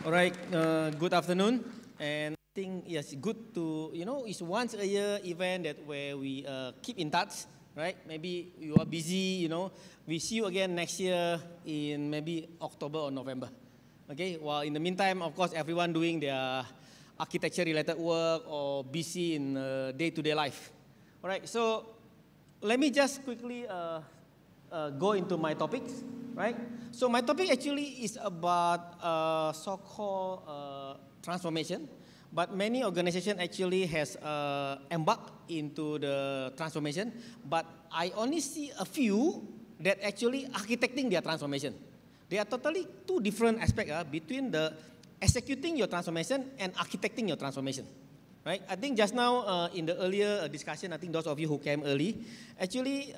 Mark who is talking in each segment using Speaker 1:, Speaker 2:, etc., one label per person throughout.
Speaker 1: All right, good afternoon. And I think yes, good to it's once a year event that where we keep in touch, right? Maybe you are busy, we see you again next year in maybe October or November. Okay. While in the meantime, of course, everyone doing their architecture-related work or busy in day-to-day life. All right. So let me just quickly go into my topics, right? So my topic actually is about so-called transformation, but many organizations actually has embarked into the transformation, but I only see a few that actually architecting their transformation. They are totally two different aspects between the executing your transformation and architecting your transformation. Right? I think just now in the earlier discussion, I think those of you who came early, actually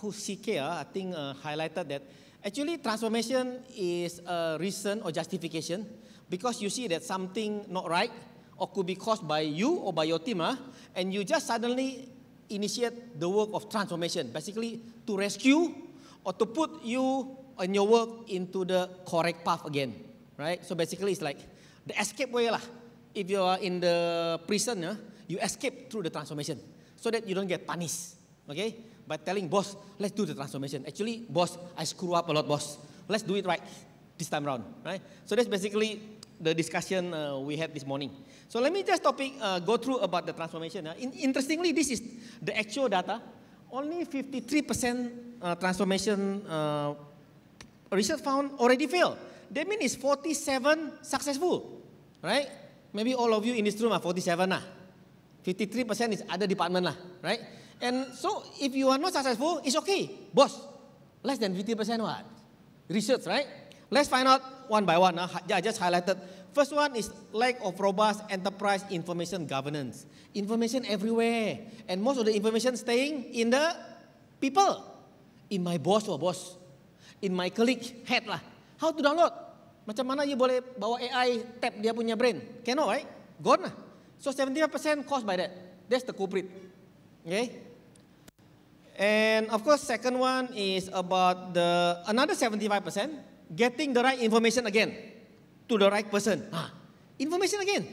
Speaker 1: who CK, I think highlighted that actually transformation is a reason or justification because you see that something not right or could be caused by you or by your team, and you just suddenly initiate the work of transformation, basically to rescue or to put you and your work into the correct path again. Right? So basically it's like the escape way lah. If you are in the prison, you escape through the transformation so that you don't get punished, okay? By telling boss, let's do the transformation. Actually, boss, I screw up a lot, boss. Let's do it right this time around, right? So that's basically the discussion we had this morning. So let me just go through about the transformation. Interestingly, this is the actual data. Only 53% transformation research found already failed. That means it's 47 successful, right? Maybe all of you in this room are 47 lah. 53% is other department lah, right? And so if you are not successful, it's okay. Boss, less than 50% what? Research, right? Let's find out one by one. I just highlighted. First one is lack of robust enterprise information governance. Information everywhere. And most of the information staying in the people. In my boss or boss. In my colleague head lah. How to download? Macam mana you boleh bawa AI tap dia punya brain? Cannot, right? Gone lah. So 75% caused by that. That's the culprit. Okay? And of course, second one is about another 75%, getting the right information again to the right person. Information again,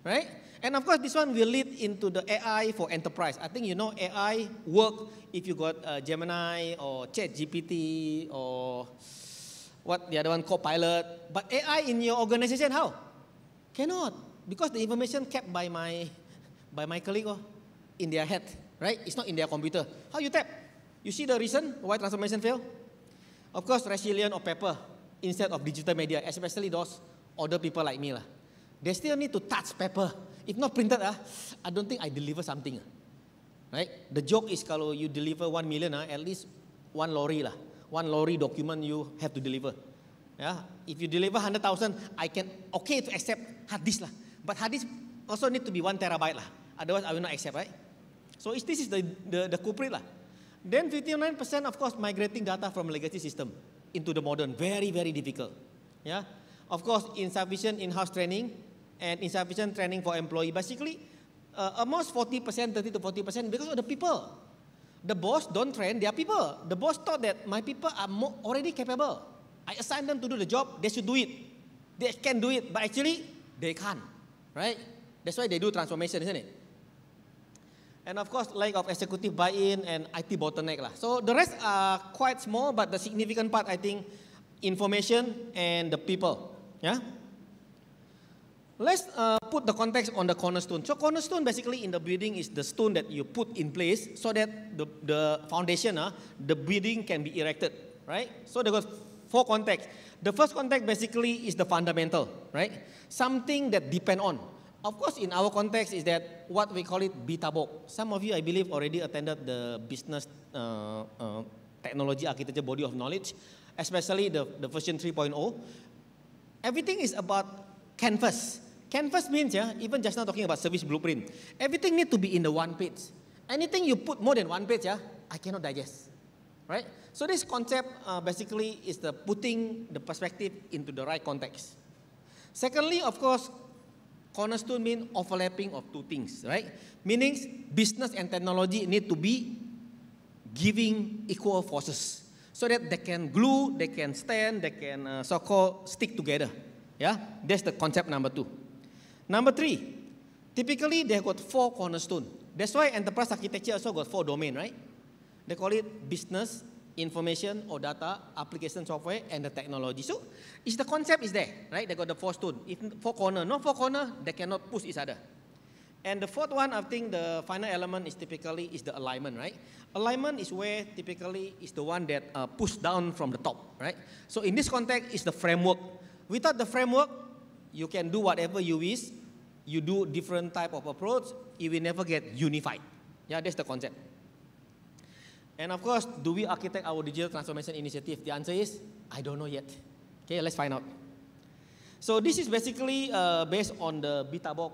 Speaker 1: right? And of course, this one will lead into the AI for enterprise. I think you know AI work if you got Gemini or ChatGPT or what the other one, Copilot. But AI in your organization, how? Cannot. Because the information kept by my colleague in their head, right? It's not in their computer. How you tap? You see the reason why transformation fail? Of course, resilient or paper instead of digital media, especially those older people like me. They still need to touch paper. If not printed, I don't think I deliver something. Right? The joke is kalau you deliver 1 million, at least one lorry lah. One lorry document you have to deliver. Yeah? If you deliver 100,000, I can okay to accept hard disk lah. But hard disk also need to be 1 terabyte lah. Otherwise, I will not accept, right? So this is the culprit lah. Then 59%, of course, migrating data from legacy system into the modern. Very, very difficult. Yeah? Of course, insufficient in-house training and insufficient training for employee. Basically, almost 40%, 30 to 40% because of the people. The boss don't train their people. The boss thought that my people are already capable. I assign them to do the job, they should do it. They can do it, but actually, they can't. Right? That's why they do transformation, isn't it? And of course, lack of executive buy-in and IT bottleneck lah. So the rest are quite small, but the significant part, I think, information and the people. Yeah? Let's put the context on the cornerstone. So cornerstone basically in the building is the stone that you put in place so that the foundation, the building can be erected, right? So there was 4 contexts. The first context basically is the fundamental, right? Something that depend on. Of course, in our context is that what we call it BITABOK. Some of you, I believe, already attended the business technology architecture body of knowledge, especially the version 3.0. Everything is about canvas. Canvas means, even just now talking about service blueprint, everything need to be in the 1 page. Anything you put more than 1 page, I cannot digest, right? So this concept basically is the putting the perspective into the right context. Secondly, of course, cornerstone means overlapping of 2 things, right? Meaning business and technology need to be giving equal forces so that they can glue, they can stand, they can so-called stick together. Yeah, that's the concept number 2. Number 3, typically they got 4 cornerstones. That's why enterprise architecture also got 4 domains, right? They call it business, information or data, application software, and the technology. So the concept is there, right? They got the 4 stones. If 4 corners, no 4 corners, they cannot push each other. And the 4th one, I think the final element is typically is the alignment, right? Alignment is where typically is the one that push down from the top, right? So in this context, is the framework. Without the framework, you can do whatever you wish. You do different type of approach. It will never get unified. Yeah, that's the concept. And of course, do we architect our digital transformation initiative? The answer is, I don't know yet. Okay, let's find out. So this is basically based on the BetaBox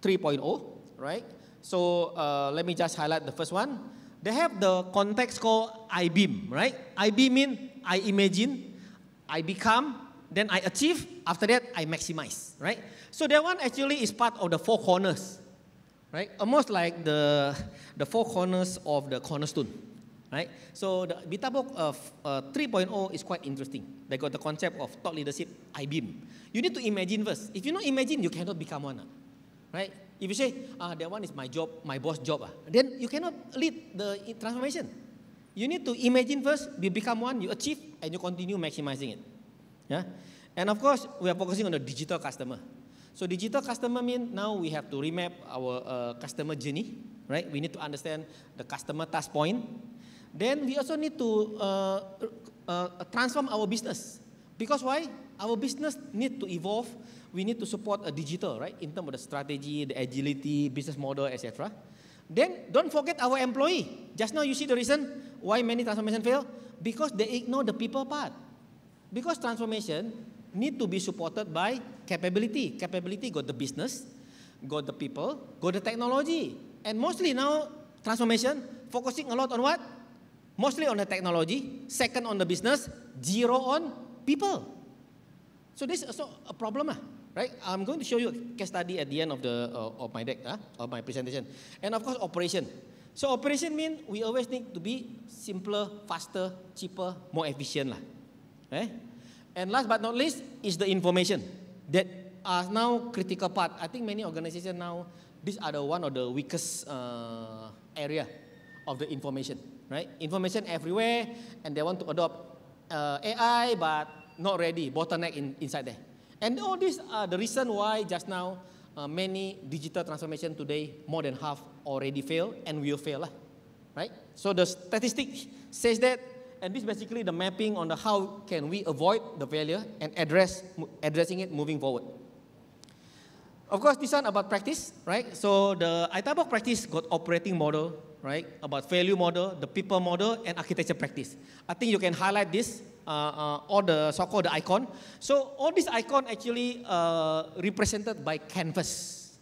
Speaker 1: 3.0, right? So let me just highlight the first one. They have the context called I-beam, right? I-beam means I imagine, I become, then I achieve, after that I maximize, right? So that one actually is part of the 4 corners, right? Almost like the 4 corners of the cornerstone, right? So the BetaBox 3.0 is quite interesting. They got the concept of thought leadership, I-beam. You need to imagine first. If you don't imagine, you cannot become one, right? If you say, that one is my job, my boss' job, then you cannot lead the transformation. You need to imagine first, you become one, you achieve, and you continue maximizing it. Yeah? And of course, we are focusing on the digital customer. So digital customer means now we have to remap our customer journey, right? We need to understand the customer touch point. Then we also need to transform our business. Because why? Our business need to evolve. We need to support a digital, right? In terms of the strategy, the agility, business model, etc. Then don't forget our employee. Just now you see the reason why many transformation fail? Because they ignore the people part. Because transformation need to be supported by capability. Capability got the business, got the people, got the technology. And mostly now, transformation focusing a lot on what? Mostly on the technology, second on the business, 0 on people. So this is also a problem, right? I'm going to show you a case study at the end of my deck, of my presentation. And of course, operation. So operation means we always need to be simpler, faster, cheaper, more efficient. Okay? And last but not least is the information that are now critical part. I think many organizations now, these are the one of the weakest area of the information, right? Information everywhere, and they want to adopt AI, but not ready, bottleneck inside there. And all these are the reason why just now many digital transformation today, more than half already fail and will fail, right? So the statistic says that, and this is basically the mapping on the how can we avoid the failure and addressing it moving forward. Of course, this one about practice, right? So the BetaBox practice got operating model, right? About value model, the people model, and architecture practice. I think you can highlight this, all the so-called icon. So all these icon actually represented by canvas.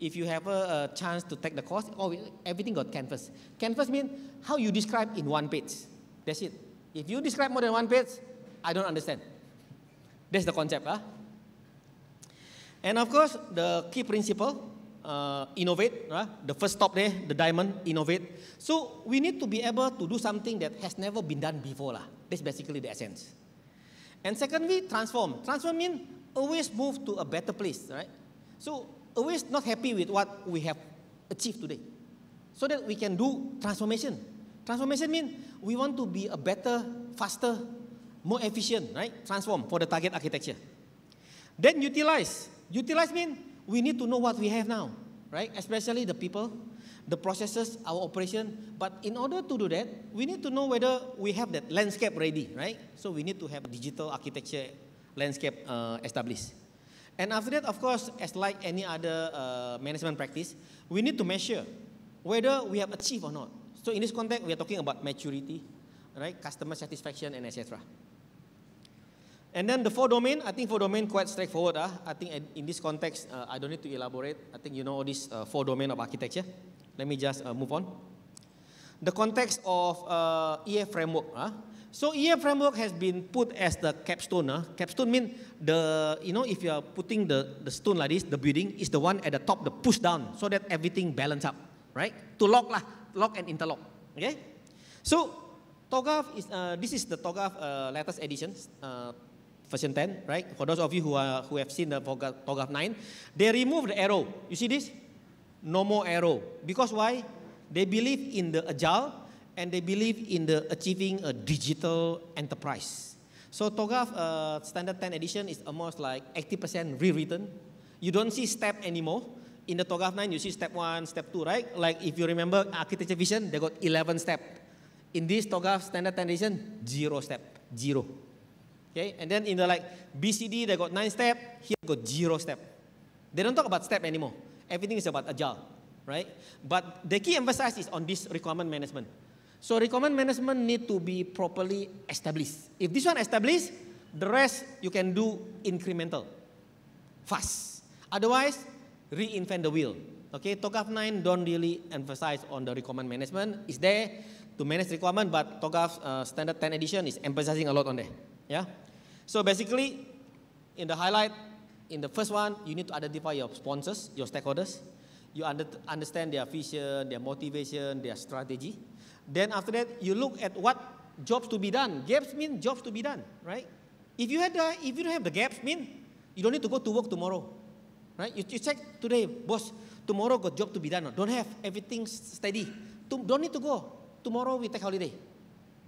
Speaker 1: If you have a chance to take the course, everything got canvas. Canvas means how you describe in one page. That's it. If you describe more than one page, I don't understand. That's the concept. And of course, the key principle, innovate. The first stop there, the diamond, innovate. So we need to be able to do something that has never been done before. That's basically the essence. And secondly, transform. Transform means always move to a better place, right? So always not happy with what we have achieved today. So that we can do transformation. Transformation means we want to be a better, faster, more efficient, right? Transform for the target architecture. Then utilize. Utilize means we need to know what we have now, right? Especially the people, the processes, our operation. But in order to do that, we need to know whether we have that landscape ready, right? So we need to have a digital architecture landscape established. And after that, of course, as like any other management practice, we need to measure whether we have achieved or not. So in this context, we are talking about maturity, right? Customer satisfaction, and etc. And then the 4 domain, I think 4 domain quite straightforward. I think in this context, I don't need to elaborate. I think you know all these 4 domain of architecture. Let me just move on. The context of EA framework. So EA framework has been put as the capstone. Capstone means if you are putting the stone like this, the building is the one at the top, the push down, so that everything balance up, right? To lock and interlock. Okay. So TOGAF is this is the TOGAF latest edition, version 10, right? For those of you who have seen the TOGAF 9, they removed the arrow. You see this? No more arrow. Because why? They believe in the agile and they believe in the achieving a digital enterprise. So TOGAF Standard 10 edition is almost like 80% rewritten. You don't see step anymore. In the TOGAF 9, you see step 1, step 2, right? Like if you remember architecture vision, they got 11 steps. In this TOGAF Standard 10 edition, 0 step, 0. Okay, and then in the like BCD, they got 9 steps. Here got 0 step. They don't talk about step anymore. Everything is about agile, right? But the key emphasis is on this requirement management. So requirement management need to be properly established. If this one established, the rest you can do incremental, fast. Otherwise, reinvent the wheel. Okay, TOGAF 9 don't really emphasize on the requirement management. It's there to manage requirement, but TOGAF Standard 10 edition is emphasizing a lot on there. Yeah. So basically, in the highlight, in the first one, you need to identify your sponsors, your stakeholders. You understand their vision, their motivation, their strategy. Then after that, you look at what jobs to be done. Gaps mean jobs to be done, right? If you don't have the gaps, mean you don't need to go to work tomorrow, right? You check today, boss, tomorrow got job to be done. No? Don't have everything steady. Don't need to go. Tomorrow we take holiday.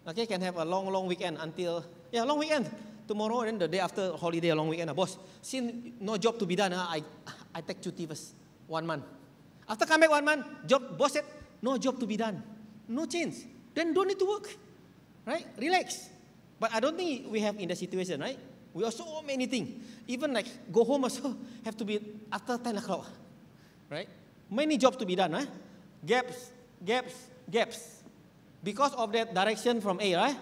Speaker 1: Okay, can have a long weekend until, long weekend. Tomorrow and the day after holiday, a long weekend. Boss, since no job to be done, I take cuti first, 1 month. After come back 1 month, boss said, no job to be done. No change. Then don't need to work, right? Relax. But I don't think we have in the situation, right? We have so many things. Even like go home also have to be after 10 o'clock, right? Many jobs to be done, huh? Gaps. Because of that direction from A, right?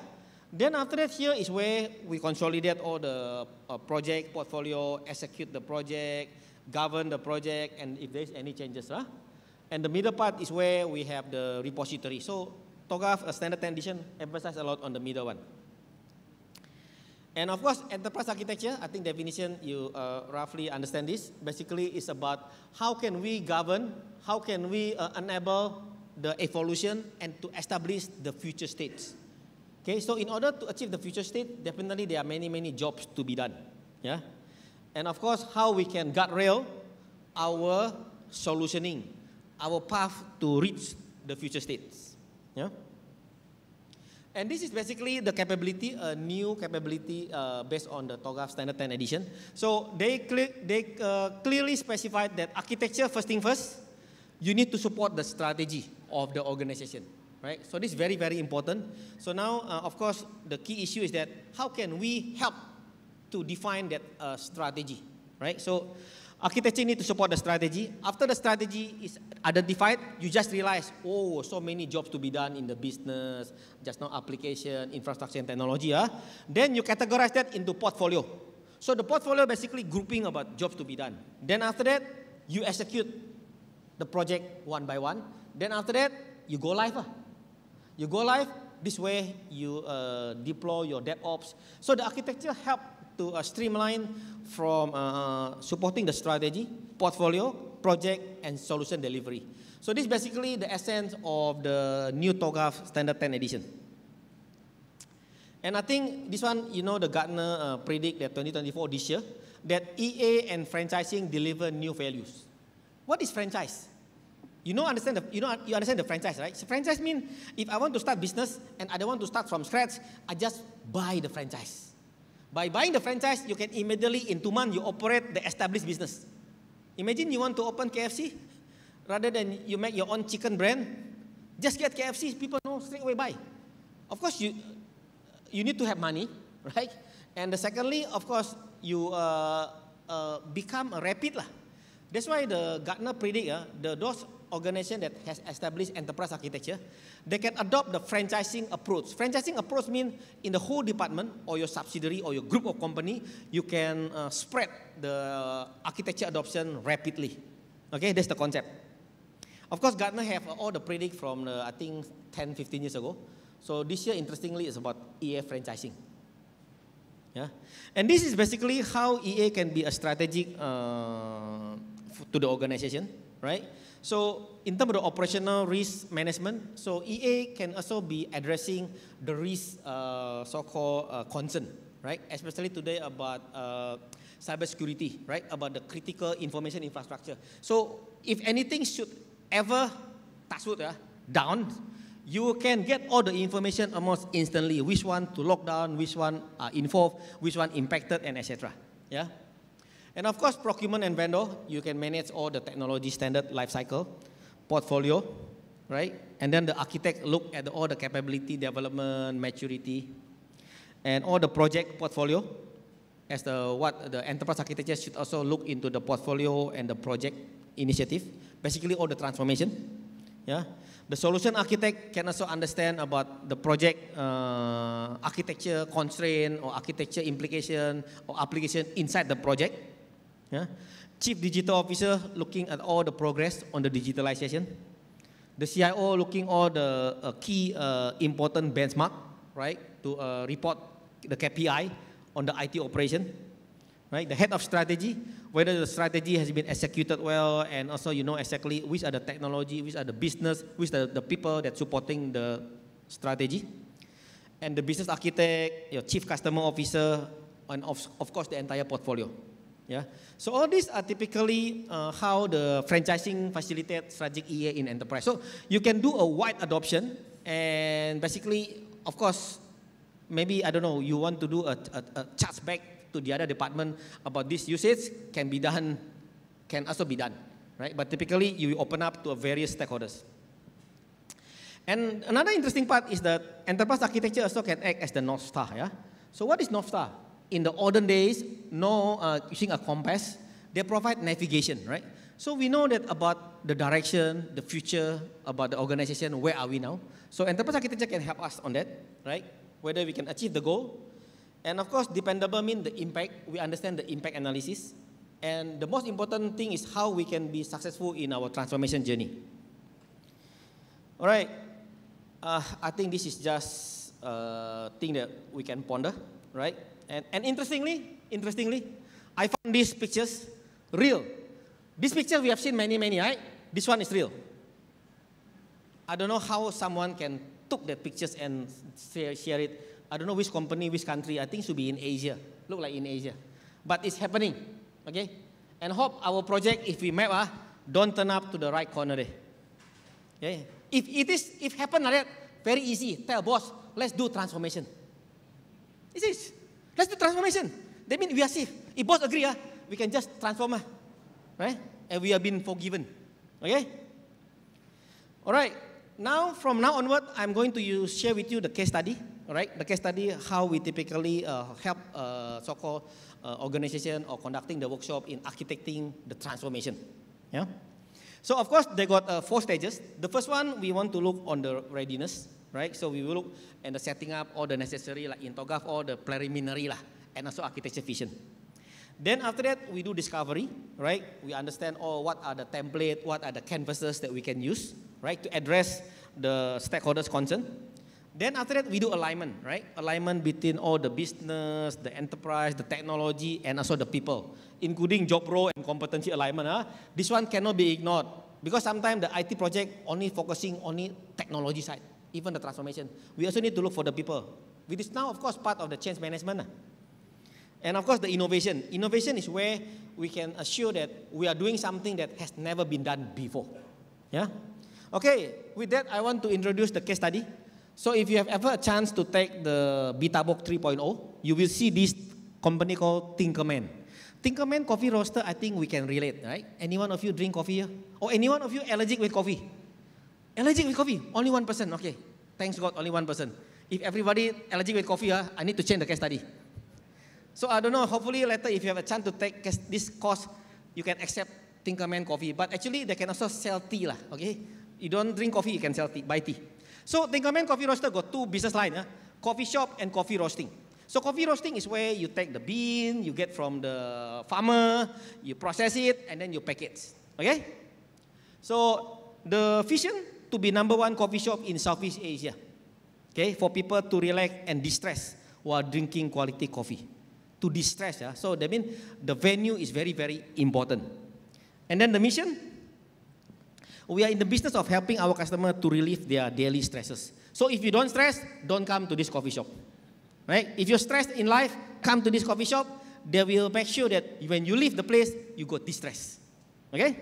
Speaker 1: Then after that, here is where we consolidate all the project portfolio, execute the project, govern the project, and if there's any changes, huh? And the middle part is where we have the repository. So TOGAF Standard 10 edition emphasizes a lot on the middle one. And of course, enterprise architecture, I think definition, you roughly understand this. Basically, it's about how can we govern, how can we enable the evolution and to establish the future states. Okay, so in order to achieve the future state, definitely there are many jobs to be done. Yeah, and of course, how we can guardrail our solutioning, our path to reach the future states. Yeah. And this is basically the capability, a new capability based on the TOGAF Standard 10 edition. So they clearly specified that architecture, first thing first, you need to support the strategy of the organization, right? So this is very important. So now, of course, the key issue is that how can we help to define that strategy, right? So architecture need to support the strategy. After the strategy is identified, you just realize, oh, so many jobs to be done in the business, just now application, infrastructure and technology. Then you categorize that into portfolio. So the portfolio basically grouping about jobs to be done. Then after that, you execute the project one by one. Then after that, you go live. You go live, this way you deploy your DevOps. So the architecture help to streamline from supporting the strategy, portfolio, project, and solution delivery. So this is basically the essence of the new TOGAF Standard 10 edition. And I think this one, you know, the Gartner predict that 2024 this year, that EA and franchising deliver new values. What is franchise? You understand the franchise, right? So franchise means if I want to start business and I don't want to start from scratch, I just buy the franchise. By buying the franchise, you can immediately in 2 months you operate the established business. Imagine you want to open KFC, rather than you make your own chicken brand, just get KFC, people know straight away buy. Of course, you need to have money, right? And secondly, of course, you become a rapid lah. That's why the Gartner predict those organizations that has established enterprise architecture, they can adopt the franchising approach. Franchising approach means in the whole department or your subsidiary or your group of company, you can spread the architecture adoption rapidly. Okay, that's the concept. Of course, Gartner have all the predict from I think 10, 15 years ago. So this year, interestingly, is about EA franchising. Yeah, and this is basically how EA can be a strategic to the organization. right? So in terms of the operational risk management, so EA can also be addressing the risk so-called concern, right? Especially today about cybersecurity, right? About the critical information infrastructure. So if anything should ever touch wood, down, you can get all the information almost instantly. Which one to lock down, which one are involved, which one impacted, and etc. Yeah. And of course, procurement and vendor, you can manage all the technology standard life cycle, portfolio, right? And then the architect look at all the capability development, maturity, and all the project portfolio. As what the enterprise architecture should also look into the portfolio and the project initiative, basically all the transformation. Yeah. The solution architect can also understand about the project architecture constraint or architecture implication or application inside the project. Yeah. Chief Digital Officer looking at all the progress on the digitalization. The CIO looking all the key important benchmark, right, to report the KPI on the IT operation. Right. The head of strategy, whether the strategy has been executed well, and also you know exactly which are the technology, which are the business, which are the people that supporting the strategy. And the business architect, your chief customer officer, and of course the entire portfolio. Yeah. So all these are typically how the franchising facilitates strategic EA in enterprise. So you can do a wide adoption, and basically, of course, maybe, I don't know, you want to do a charge back to the other department about this usage, can be done, can also be done, right? But typically, you open up to various stakeholders. And another interesting part is that enterprise architecture also can act as the North Star, yeah? So what is North Star? In the olden days, using a compass, they provide navigation, right? So we know that about the direction, the future, about the organization, where are we now? So enterprise architecture can help us on that, right? Whether we can achieve the goal. And of course, dependable means the impact. We understand the impact analysis. And the most important thing is how we can be successful in our transformation journey. All right. I think this is just a thing that we can ponder, right? And interestingly, I found these pictures real. This picture we have seen many, right? This one is real. I don't know how someone can took the pictures and share it. I don't know which company, which country. I think it should be in Asia. Look like in Asia. But it's happening, okay? And hope our project, if we map, don't turn up to the right corner there. Okay? If happen like that, very easy. Tell boss, let's do transformation. This is. Let's do transformation. That means we are safe. If boss agree, we can just transform, right? And we have been forgiven. Okay? All right. Now, from now onward, I'm going to share with you the case study. All right? The case study, how we typically help so-called organization or conducting the workshop in architecting the transformation. Yeah? So, of course, they got 4 stages. The first one, we want to look on the readiness. Right, so we will look at the setting up all the necessary, like Intogaf, all the preliminary, and also architecture vision. Then after that, we do discovery, right? We understand what are the template, what are the canvases that we can use, right, to address the stakeholders' concern. Then after that, we do alignment, right? Alignment between all the business, the enterprise, the technology, and also the people, including job role and competency alignment. This one cannot be ignored, because sometimes the IT project only focusing on the technology side. Even the transformation. We also need to look for the people. Which is now, of course, part of the change management. And of course, the innovation. Innovation is where we can assure that we are doing something that has never been done before. Yeah? Okay, with that, I want to introduce the case study. So if you have ever a chance to take the Betabox 3.0, you will see this company called Tinkerman. Tinkerman coffee roaster, I think we can relate, right? Any one of you drink coffee here? Or any one of you allergic with coffee? Allergic with coffee? Only one person, okay. Thanks God, only one person. If everybody allergic with coffee, I need to change the case study. So I don't know, hopefully later if you have a chance to take this course, you can accept Tinkerman coffee. But actually they can also sell tea, okay. You don't drink coffee, you can sell tea, buy tea. So Tinkerman coffee roaster got 2 business lines, coffee shop and coffee roasting. So coffee roasting is where you take the bean, you get from the farmer, you process it, and then you package, okay. So the vision, to be #1 coffee shop in Southeast Asia. Okay, for people to relax and distress while drinking quality coffee. To distress, so that means the venue is very, very important. And then the mission, We are in the business of helping our customer to relieve their daily stresses. So if you don't stress, don't come to this coffee shop. Right? If you're stressed in life, come to this coffee shop. They will make sure that when you leave the place, you got distressed. Okay?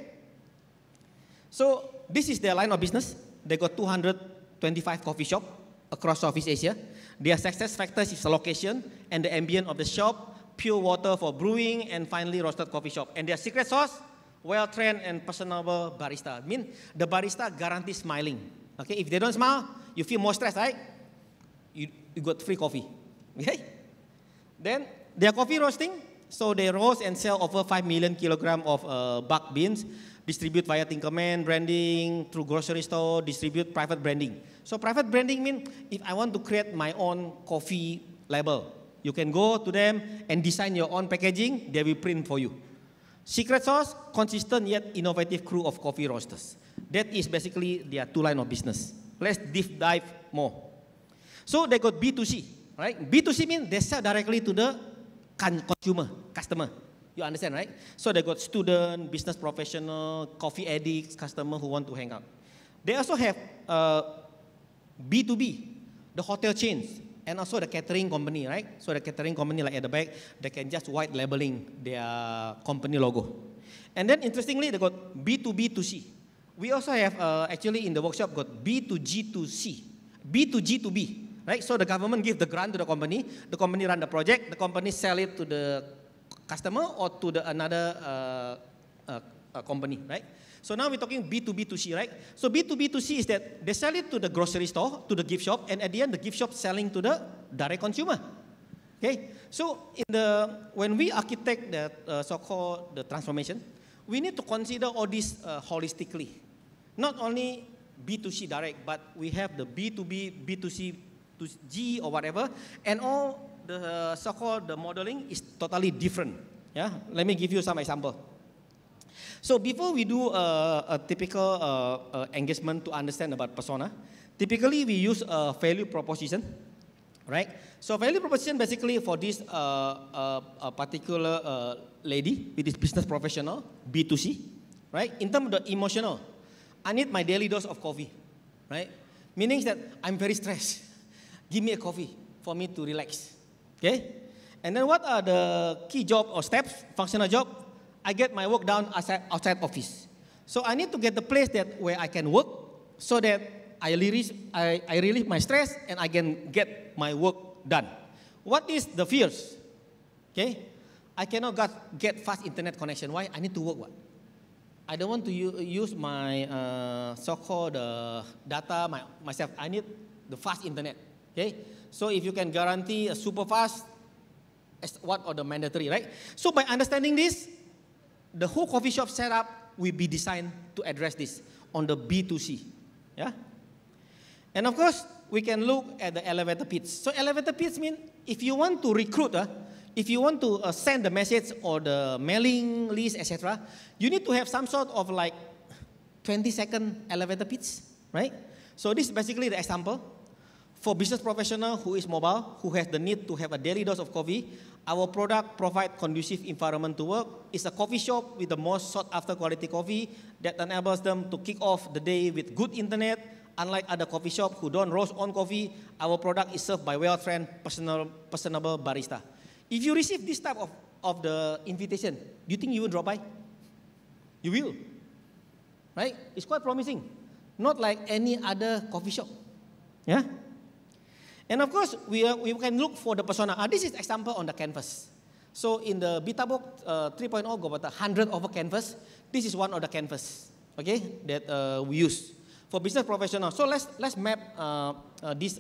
Speaker 1: So this is their line of business. They got 225 coffee shops across Southeast Asia. Their success factors is the location and the ambient of the shop, pure water for brewing, and finally roasted coffee shop. And their secret sauce, well-trained and personable barista. Mean the barista guarantees smiling. Okay, if they don't smile, you feel more stressed, right? You got free coffee. Okay? Then their coffee roasting, so they roast and sell over 5 million kilograms of bulk beans, distribute via Tinkerman, branding, through grocery store, distribute private branding. So private branding means if I want to create my own coffee label, you can go to them and design your own packaging, they will print for you. Secret sauce, consistent yet innovative crew of coffee roasters. That is basically their two line of business. Let's deep dive more. So they got B2C, right? B2C means they sell directly to the consumer, customer. You understand, right? So they got student, business professional, coffee addicts, customer who want to hang out. They also have B2B, the hotel chains, and also the catering company, right? So the catering company, like at the back, they can just white labeling their company logo. And then interestingly, they got B2B2C. We also have actually in the workshop got B2G2C, B2G2B, right? So the government give the grant to the company run the project, the company sell it to the customer or to the another company, right? So now we're talking B2B2C, right? So B2B2C is that they sell it to the grocery store, to the gift shop, and at the end the gift shop selling to the direct consumer. Okay? So when we architect the so-called the transformation, we need to consider all this holistically. Not only B2C direct, but we have the B2B, B2C, to G or whatever, and all the so-called the modeling is totally different. Yeah, let me give you some example. So before we do a typical engagement to understand about persona, typically we use a value proposition, right? So value proposition basically for this particular lady with this business professional, B2C, right? In terms of the emotional, I need my daily dose of coffee, right? Meaning that I'm very stressed. Give me a coffee for me to relax, okay? And then what are the key job or steps, functional job? I get my work done outside office. So I need to get the place where I can work so that I relieve my stress and I can get my work done. What is the fears? Okay, I cannot get fast internet connection. Why? I need to work. What? I don't want to use my so-called data myself. I need the fast internet. Okay, so if you can guarantee a super fast, what are the mandatory, right? So by understanding this, the whole coffee shop setup will be designed to address this on the B2C. Yeah? And of course, we can look at the elevator pitch. So elevator pitch means if you want to recruit, if you want to send the message or the mailing list, etc., you need to have some sort of like 20-second elevator pitch, right? So this is basically the example. For business professional who is mobile, who has the need to have a daily dose of coffee, our product provides conducive environment to work. It's a coffee shop with the most sought after quality coffee that enables them to kick off the day with good internet. Unlike other coffee shops who don't roast own coffee, our product is served by well-trained, personable barista. If you receive this type of the invitation, do you think you will drop by? You will, right? It's quite promising. Not like any other coffee shop, yeah? And of course, we can look for the persona. This is example on the canvas. So in the BetaBook 3.0, go about 100 over canvas. This is one of the canvas, okay, that we use for business professional. So let's map this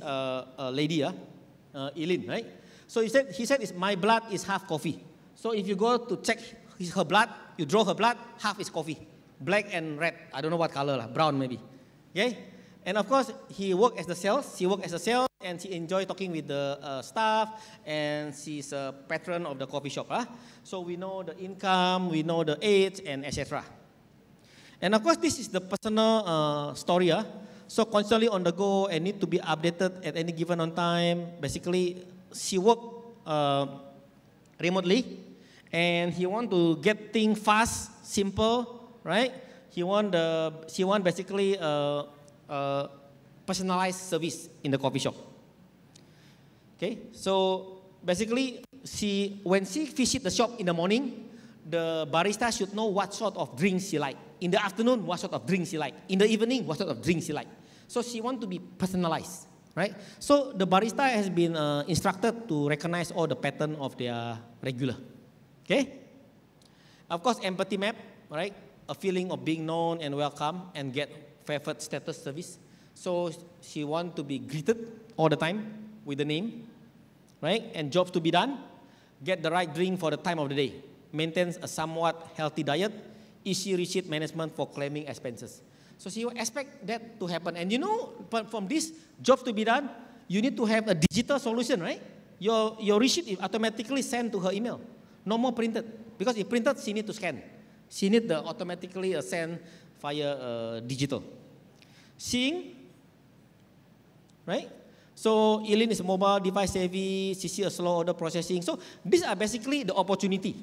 Speaker 1: lady, Eileen, right? So he said, my blood is half coffee. So if you go to check her blood, you draw her blood, half is coffee, black and red. I don't know what color, brown maybe, okay? And of course, he worked as the sales. She worked as a sales, and she enjoyed talking with the staff, and she's a patron of the coffee shop. So we know the income, we know the age, and etc. And of course, this is the personal story. So constantly on the go and need to be updated at any given on time. Basically, she worked remotely, and he want to get things fast, simple, right? She want basically personalized service in the coffee shop. Okay, so basically, when she visit the shop in the morning, the barista should know what sort of drinks she like. In the afternoon, what sort of drinks she like. In the evening, what sort of drinks she like. So she want to be personalized, right? So the barista has been instructed to recognize all the pattern of their regular. Okay? Of course, empathy map, right? A feeling of being known and welcome and get favored status service. So she want to be greeted all the time with the name, right? And jobs to be done, get the right drink for the time of the day, maintains a somewhat healthy diet, easy receipt management for claiming expenses. So she will expect that to happen. And you know, from this jobs to be done, you need to have a digital solution, right? Your receipt is automatically sent to her email. No more printed. Because if printed, she need to scan. She need the automatically send via digital. Seeing, right? So Eileen is mobile device savvy, she see a slow order processing. So these are basically the opportunity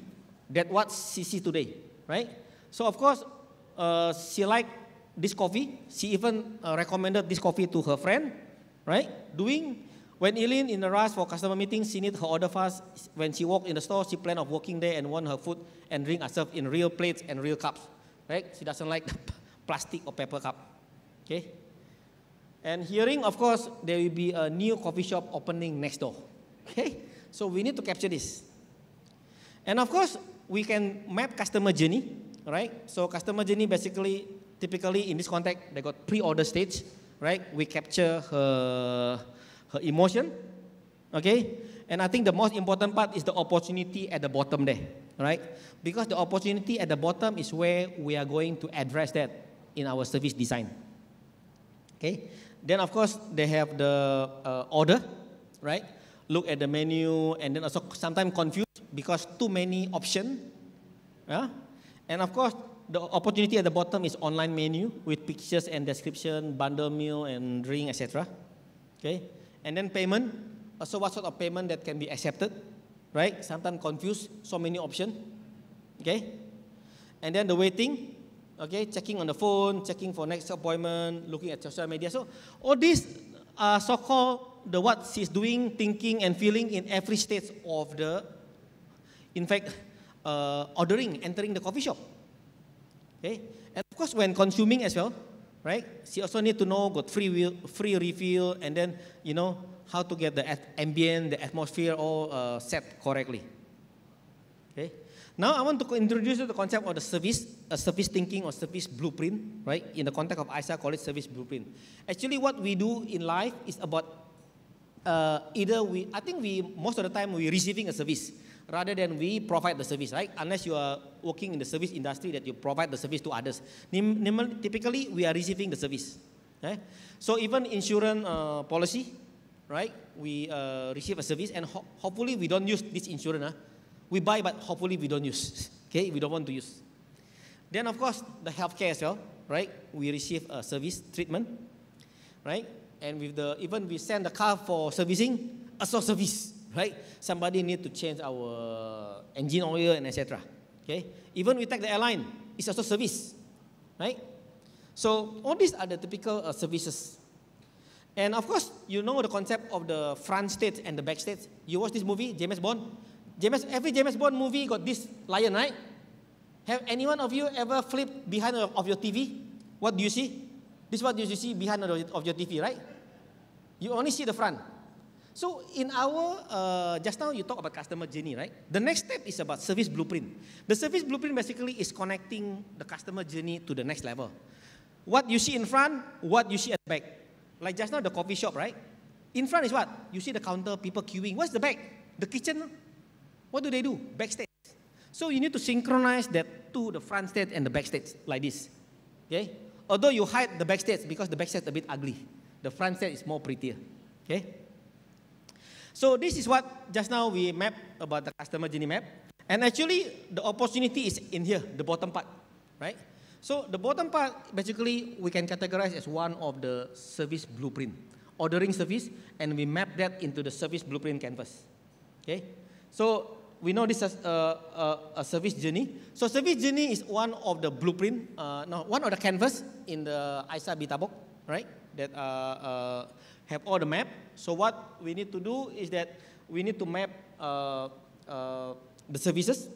Speaker 1: that what she see today, right? So of course, she liked this coffee. She even recommended this coffee to her friend, right? When Eileen in a rush for customer meetings, she need her order fast. When she walked in the store, she planned on working there and want her food and drink herself in real plates and real cups, right? She doesn't like the plastic or paper cup, okay? And hearing, of course, there will be a new coffee shop opening next door, okay? So we need to capture this. And of course, we can map customer journey, right? So customer journey basically, typically in this context, they got pre-order stage, right? We capture her emotion, okay? And I think the most important part is the opportunity at the bottom there, right? Because the opportunity at the bottom is where we are going to address that in our service design, okay? Then of course, they have the order, right? Look at the menu and then also sometimes confused because too many options, yeah? And of course, the opportunity at the bottom is online menu with pictures and description, bundle meal and drink, etc. Okay? And then payment, also what sort of payment that can be accepted, right? Sometimes confused, so many options, okay? And then the waiting, okay? Checking on the phone, checking for next appointment, looking at social media. So all these are so-called the what she's doing, thinking and feeling in every stage of the, in fact, ordering, entering the coffee shop. Okay? And of course, when consuming as well, right? She also need to know, got free refill, and then, you know, how to get the ambient, the atmosphere all set correctly. Okay? Now I want to introduce you the concept of the service thinking or service blueprint, right? In the context of ISA, call it service blueprint. Actually, what we do in life is about most of the time we receiving a service rather than we provide the service, right? Unless you are working in the service industry that you provide the service to others. Typically, we are receiving the service. Okay? So even insurance policy, right? We receive a service and hopefully we don't use this insurance. We buy, but hopefully we don't use. Okay, we don't want to use. Then of course, the healthcare as well, right? We receive a service treatment, right? And with even we send the car for servicing, also service. Right? Somebody need to change our engine oil and etc. Okay? Even we take the airline, it's also service. Right? So all these are the typical services. And of course, you know the concept of the front stage and the back stage. You watch this movie, James Bond. Every James Bond movie got this lion, right? Have any one of you ever flipped behind of your TV? What do you see? This is what you see behind of your TV, right? You only see the front. So in our, just now you talk about customer journey, right? The next step is about service blueprint. The service blueprint basically is connecting the customer journey to the next level. What you see in front, what you see at the back. Like just now the coffee shop, right? In front is what? You see the counter, people queuing. What's the back? The kitchen. What do they do? Backstage. So you need to synchronize that to the front stage and the backstage like this. Okay? Although you hide the backstage because the backstage is a bit ugly. The front stage is more prettier. Okay? So this is what just now we mapped about the customer journey map. And actually the opportunity is in here, the bottom part, right? So the bottom part basically we can categorize as one of the service blueprint. Ordering service and we map that into the service blueprint canvas. Okay? So we know this as a service journey. So service journey is one of the blueprint, one of the canvas in the ISA Bitabok, right? That have all the map. So what we need to do is that we need to map the services,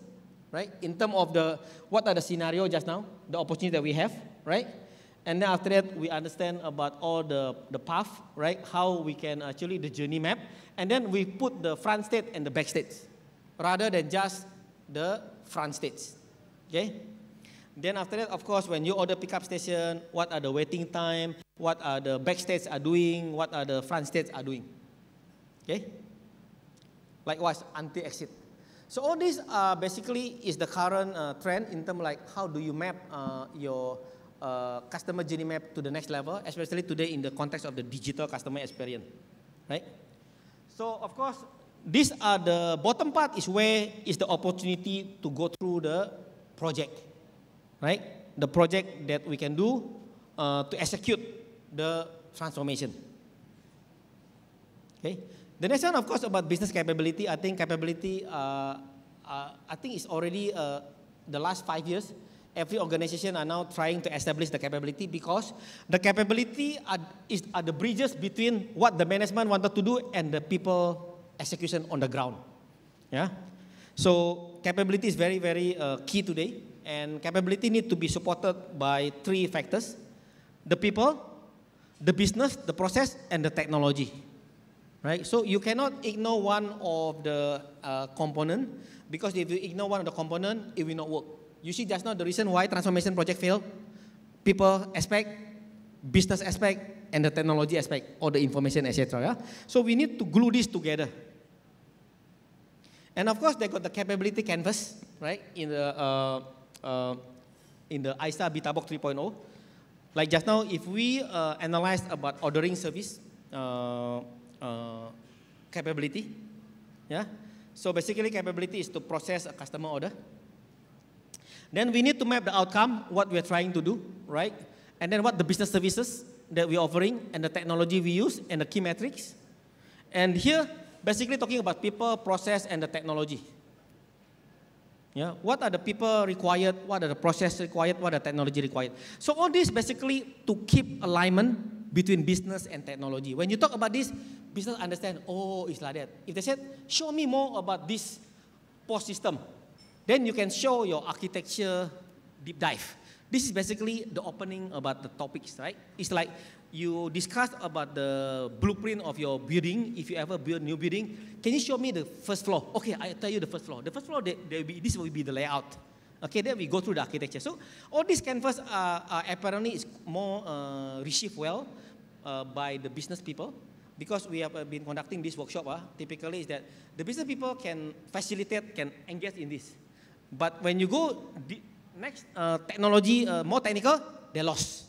Speaker 1: right? In terms of what are the scenario just now, the opportunity that we have, right? And then after that, we understand about all the path, right? How we can actually the journey map. And then we put the front state and the back states, rather than just the front states, okay? Then after that, of course, when you order pickup station, what are the waiting time, what are the back states are doing, what are the front states are doing, okay? Likewise, anti-exit. So all this basically is the current trend in terms like how do you map your customer journey map to the next level, especially today in the context of the digital customer experience, right? So of course, these are the bottom part is where is the opportunity to go through the project, right? The project that we can do to execute the transformation. Okay. The next one, of course, about business capability. I think capability, I think it's already the last 5 years. Every organization are now trying to establish the capability because the capability are the bridges between what the management wanted to do and the people execution on the ground. Yeah. So capability is very, very key today, and capability need to be supported by 3 factors: the people, the business, the process, and the technology. Right. So you cannot ignore one of the component, because if you ignore one of the component, it will not work. You see just now the reason why transformation project fail: people aspect, business aspect, and the technology aspect, or the information, etc. Yeah? So we need to glue this together. And of course, they got the capability canvas, right? In the ISA Bitabok 3.0. Like just now, if we analyze about ordering service capability, yeah. So basically, capability is to process a customer order. Then we need to map the outcome, what we are trying to do, right? And then what the business services that we are offering, and the technology we use, and the key metrics. And here, basically talking about people, process, and the technology. Yeah, what are the people required? What are the process required? What are the technology required? So all this basically to keep alignment between business and technology. When you talk about this, business understand, oh, it's like that. If they said, show me more about this POS system, then you can show your architecture deep dive. This is basically the opening about the topics, right? It's like you discuss about the blueprint of your building. If you ever build new building, can you show me the first floor? Okay, I tell you the first floor. The first floor, this will be the layout. Okay, then we go through the architecture. So all these canvas apparently is more received well by the business people, because we have been conducting this workshop. Typically is that the business people can facilitate, can engage in this. But when you go next technology, more technical, they're lost.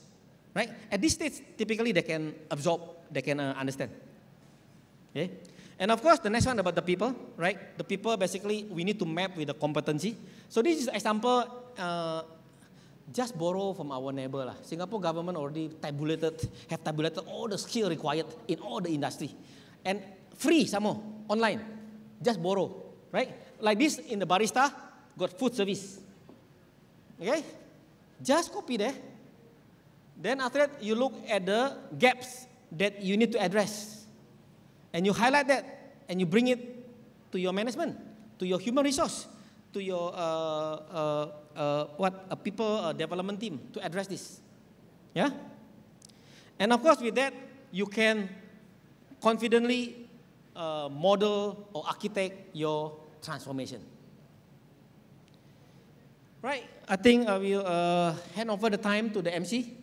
Speaker 1: Right? At this stage, typically they can absorb, they can understand. Okay? And of course, the next one about the people, right? The people basically we need to map with the competency. So this is example, just borrow from our neighbor. Singapore government already have tabulated all the skill required in all the industry. And free some more, online. Just borrow, right? Like this in the barista, got food service. Okay? Just copy there. Then after that, you look at the gaps that you need to address. And you highlight that, and you bring it to your management, to your human resource, to your people development team to address this. Yeah? And of course, with that, you can confidently model or architect your transformation. Right? I think I will hand over the time to the MC.